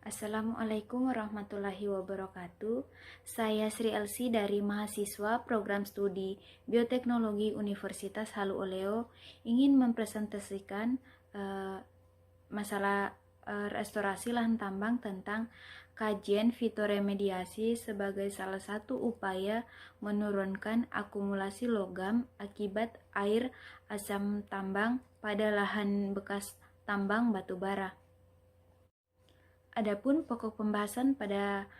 Assalamualaikum warahmatullahi wabarakatuh. Saya Sri Elsi dari mahasiswa program studi Bioteknologi Universitas Halu Oleo ingin mempresentasikan masalah restorasi lahan tambang tentang kajian fitoremediasi sebagai salah satu upaya menurunkan akumulasi logam akibat air asam tambang pada lahan bekas tambang batu bara. Adapun pokok pembahasan pada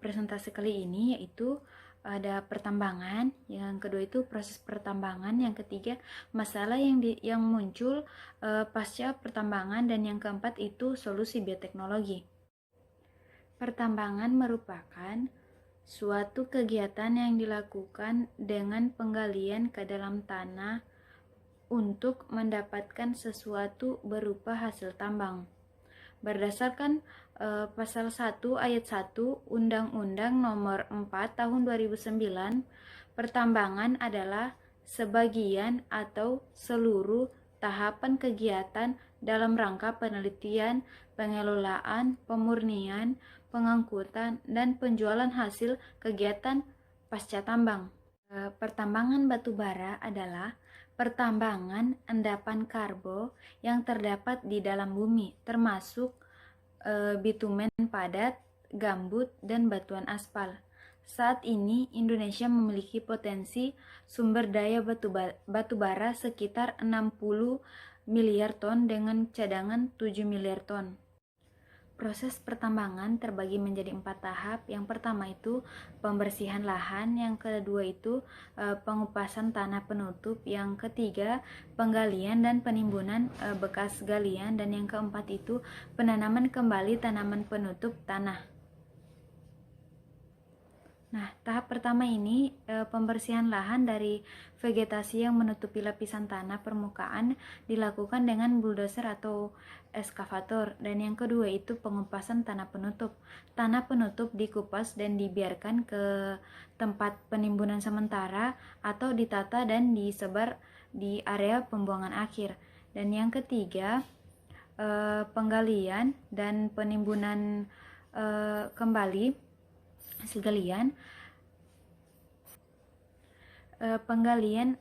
presentasi kali ini yaitu ada pertambangan, yang kedua itu proses pertambangan, yang ketiga masalah yang muncul pasca pertambangan, dan yang keempat itu solusi bioteknologi. Pertambangan merupakan suatu kegiatan yang dilakukan dengan penggalian ke dalam tanah untuk mendapatkan sesuatu berupa hasil tambang. Berdasarkan pasal 1 ayat 1 Undang-Undang Nomor 4 Tahun 2009, pertambangan adalah sebagian atau seluruh tahapan kegiatan dalam rangka penelitian, pengelolaan, pemurnian, pengangkutan, dan penjualan hasil kegiatan pasca tambang. Pertambangan batu bara adalah pertambangan endapan karbo yang terdapat di dalam bumi, termasuk bitumen padat, gambut, dan batuan aspal. Saat ini Indonesia memiliki potensi sumber daya batu bara sekitar 60 miliar ton dengan cadangan 7 miliar ton. Proses pertambangan terbagi menjadi 4 tahap. Yang pertama itu pembersihan lahan, yang kedua itu pengupasan tanah penutup, yang ketiga penggalian dan penimbunan bekas galian, dan yang keempat itu penanaman kembali tanaman penutup tanah. Nah, tahap pertama ini pembersihan lahan dari vegetasi yang menutupi lapisan tanah permukaan dilakukan dengan bulldozer atau eskavator, dan yang kedua itu pengupasan tanah penutup. Tanah penutup dikupas dan dibiarkan ke tempat penimbunan sementara atau ditata dan disebar di area pembuangan akhir. Dan yang ketiga penggalian dan penimbunan kembali hasil galian. Penggalian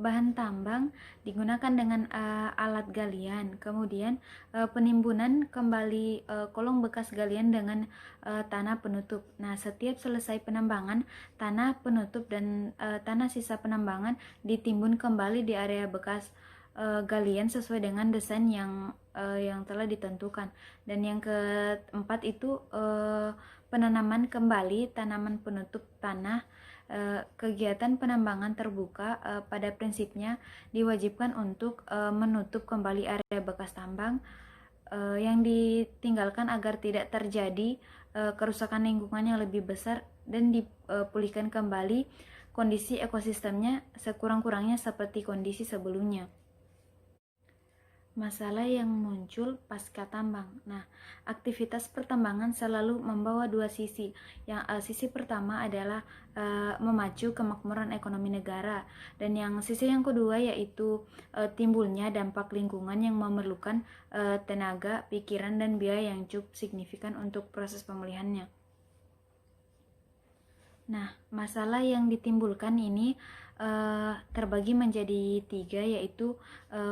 bahan tambang digunakan dengan alat galian, kemudian penimbunan kembali kolong bekas galian dengan tanah penutup. Nah, setiap selesai penambangan, tanah penutup dan tanah sisa penambangan ditimbun kembali di area bekas galian sesuai dengan desain yang telah ditentukan. Dan yang keempat itu penanaman kembali tanaman penutup tanah. Kegiatan penambangan terbuka pada prinsipnya diwajibkan untuk menutup kembali area bekas tambang yang ditinggalkan agar tidak terjadi kerusakan lingkungan yang lebih besar, dan dipulihkan kembali kondisi ekosistemnya sekurang-kurangnya seperti kondisi sebelumnya. Masalah yang muncul pasca tambang. Nah, aktivitas pertambangan selalu membawa dua sisi. Sisi pertama adalah memacu kemakmuran ekonomi negara, dan sisi yang kedua yaitu timbulnya dampak lingkungan yang memerlukan tenaga, pikiran, dan biaya yang cukup signifikan untuk proses pemulihannya. Nah, masalah yang ditimbulkan ini terbagi menjadi 3, yaitu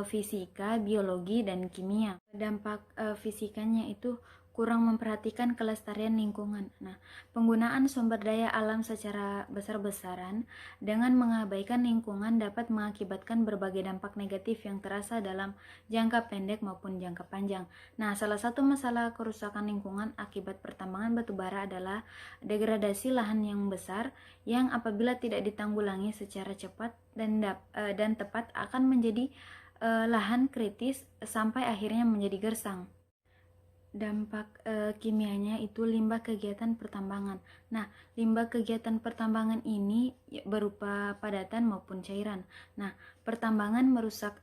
fisika, biologi, dan kimia. Dampak fisikanya itu kurang memperhatikan kelestarian lingkungan. Nah, penggunaan sumber daya alam secara besar-besaran dengan mengabaikan lingkungan dapat mengakibatkan berbagai dampak negatif yang terasa dalam jangka pendek maupun jangka panjang. Nah, salah satu masalah kerusakan lingkungan akibat pertambangan batu bara adalah degradasi lahan yang besar, yang apabila tidak ditanggulangi secara cepat dan tepat akan menjadi lahan kritis sampai akhirnya menjadi gersang. Dampak kimianya itu limbah kegiatan pertambangan. Nah, limbah kegiatan pertambangan ini berupa padatan maupun cairan. Nah, pertambangan merusak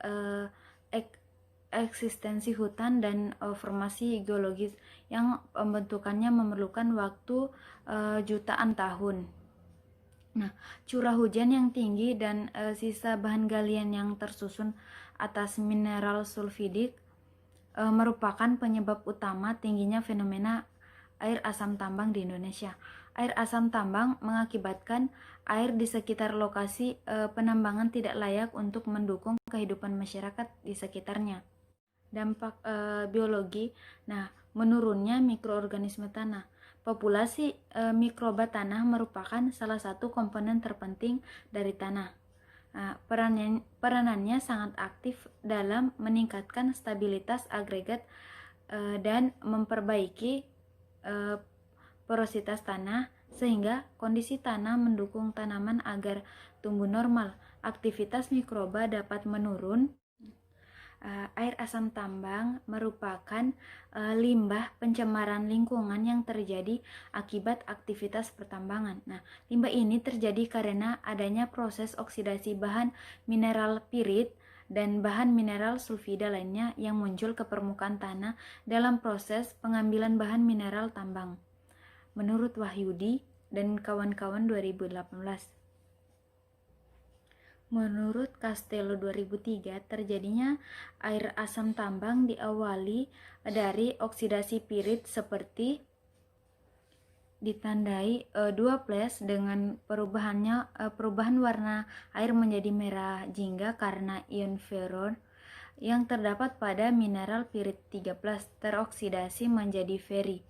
eksistensi hutan dan formasi geologis yang pembentukannya memerlukan waktu jutaan tahun. Nah, curah hujan yang tinggi dan sisa bahan galian yang tersusun atas mineral sulfidik merupakan penyebab utama tingginya fenomena air asam tambang di Indonesia. Air asam tambang mengakibatkan air di sekitar lokasi penambangan tidak layak untuk mendukung kehidupan masyarakat di sekitarnya. Dampak biologi, nah menurunnya mikroorganisme tanah. Populasi mikroba tanah merupakan salah satu komponen terpenting dari tanah. Peranannya sangat aktif dalam meningkatkan stabilitas agregat dan memperbaiki porositas tanah sehingga kondisi tanah mendukung tanaman agar tumbuh normal. Aktivitas mikroba dapat menurun. Air asam tambang merupakan limbah pencemaran lingkungan yang terjadi akibat aktivitas pertambangan. Nah, limbah ini terjadi karena adanya proses oksidasi bahan mineral pirit dan bahan mineral sulfida lainnya yang muncul ke permukaan tanah dalam proses pengambilan bahan mineral tambang. Menurut Wahyudi dan kawan-kawan 2018. Menurut Castello 2003, terjadinya air asam tambang diawali dari oksidasi pirit seperti ditandai 2+ dengan perubahan warna air menjadi merah jingga karena ion ferron yang terdapat pada mineral pirit 3+ teroksidasi menjadi feri.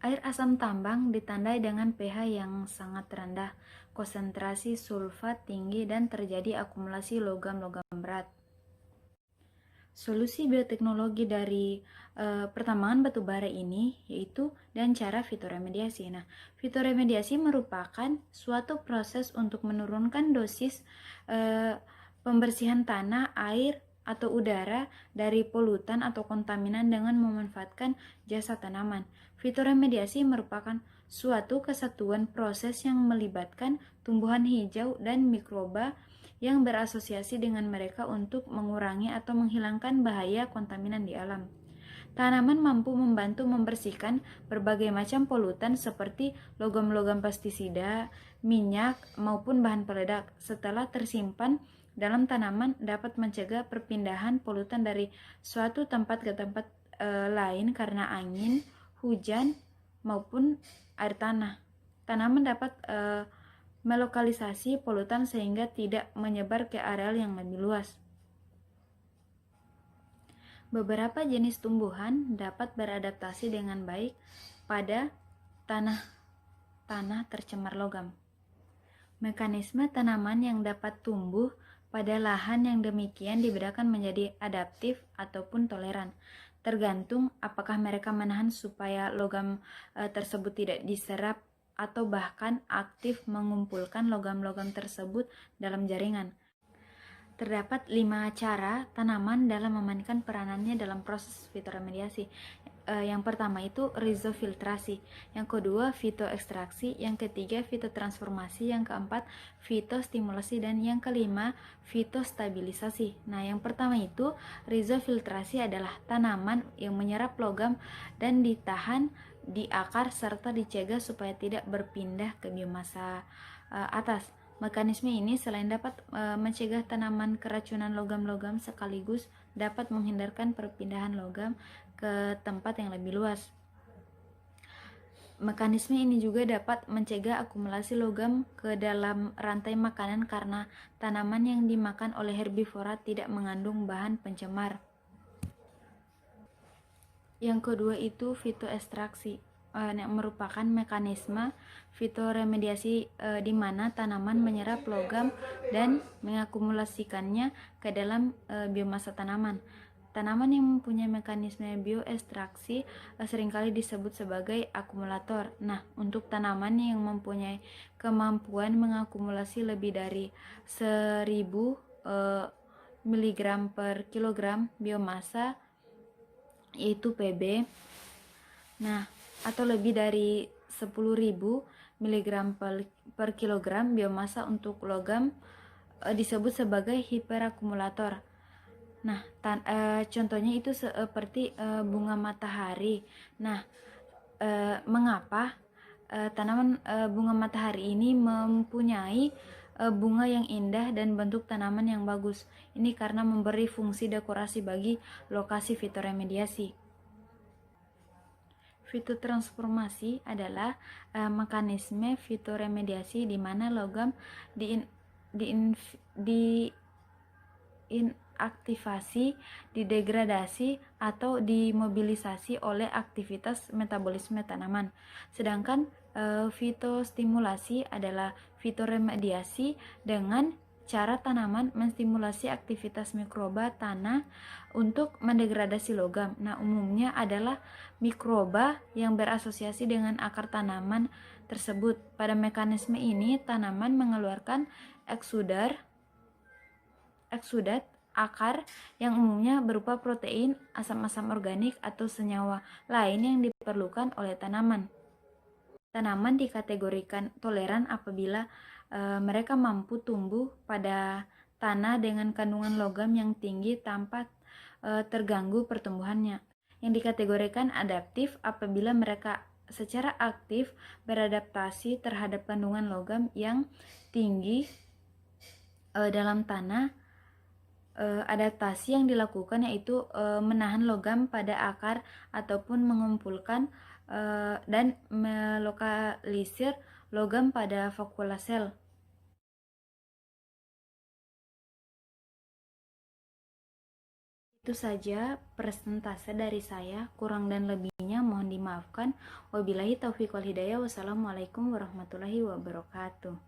Air asam tambang ditandai dengan pH yang sangat rendah, konsentrasi sulfat tinggi, dan terjadi akumulasi logam-logam berat. Solusi bioteknologi dari pertambangan batu bara ini yaitu dan cara fitoremediasi. Nah, fitoremediasi merupakan suatu proses untuk menurunkan dosis pembersihan tanah, air, atau udara dari polutan atau kontaminan dengan memanfaatkan jasa tanaman. Fitoremediasi merupakan suatu kesatuan proses yang melibatkan tumbuhan hijau dan mikroba yang berasosiasi dengan mereka untuk mengurangi atau menghilangkan bahaya kontaminan di alam. Tanaman mampu membantu membersihkan berbagai macam polutan seperti logam-logam pestisida, minyak, maupun bahan peledak. Setelah tersimpan dalam tanaman dapat mencegah perpindahan polutan dari suatu tempat ke tempat lain karena angin, hujan, maupun air tanah. Tanaman dapat melokalisasi polutan sehingga tidak menyebar ke areal yang lebih luas. Beberapa jenis tumbuhan dapat beradaptasi dengan baik pada tanah tercemar logam. Mekanisme tanaman yang dapat tumbuh pada lahan yang demikian dibedakan menjadi adaptif ataupun toleran, tergantung apakah mereka menahan supaya logam tersebut tidak diserap atau bahkan aktif mengumpulkan logam-logam tersebut dalam jaringan. Terdapat 5 cara tanaman dalam memainkan peranannya dalam proses fitoremediasi. Yang pertama itu rizofiltrasi, yang kedua fitoekstraksi, yang ketiga fitotransformasi, yang keempat fitostimulasi, dan yang kelima fitostabilisasi. Nah, yang pertama itu rizofiltrasi adalah tanaman yang menyerap logam dan ditahan di akar serta dicegah supaya tidak berpindah ke biomasa atas. Mekanisme ini selain dapat mencegah tanaman keracunan logam-logam sekaligus dapat menghindarkan perpindahan logam ke tempat yang lebih luas. Mekanisme ini juga dapat mencegah akumulasi logam ke dalam rantai makanan karena tanaman yang dimakan oleh herbivora tidak mengandung bahan pencemar. Yang kedua itu fitoekstraksi, yang merupakan mekanisme fitoremediasi di mana tanaman menyerap logam dan mengakumulasikannya ke dalam biomasa tanaman. Tanaman yang mempunyai mekanisme bioekstraksi seringkali disebut sebagai akumulator. Nah, untuk tanaman yang mempunyai kemampuan mengakumulasi lebih dari 1000 mg per kilogram biomasa yaitu Pb. Nah, atau lebih dari 10.000 mg per kilogram biomasa untuk logam disebut sebagai hiperakumulator. Nah, contohnya itu seperti bunga matahari. Nah, mengapa tanaman bunga matahari ini mempunyai bunga yang indah dan bentuk tanaman yang bagus. Ini karena memberi fungsi dekorasi bagi lokasi fitoremediasi. Fitotransformasi adalah mekanisme fitoremediasi di mana logam diinaktivasi, didegradasi, atau dimobilisasi oleh aktivitas metabolisme tanaman. Sedangkan fitostimulasi adalah fitoremediasi dengan cara tanaman menstimulasi aktivitas mikroba tanah untuk mendegradasi logam. Nah, umumnya adalah mikroba yang berasosiasi dengan akar tanaman tersebut. Pada mekanisme ini, tanaman mengeluarkan eksudat akar yang umumnya berupa protein, asam-asam organik, atau senyawa lain yang diperlukan oleh tanaman. Tanaman dikategorikan toleran apabila mereka mampu tumbuh pada tanah dengan kandungan logam yang tinggi tanpa terganggu pertumbuhannya. Yang dikategorikan adaptif apabila mereka secara aktif beradaptasi terhadap kandungan logam yang tinggi dalam tanah. Adaptasi yang dilakukan yaitu menahan logam pada akar ataupun mengumpulkan dan melokalisir logam pada vakuola sel. Itu saja presentase dari saya, kurang dan lebihnya mohon dimaafkan. Wabillahi taufiq wal hidayah. Wassalamualaikum warahmatullahi wabarakatuh.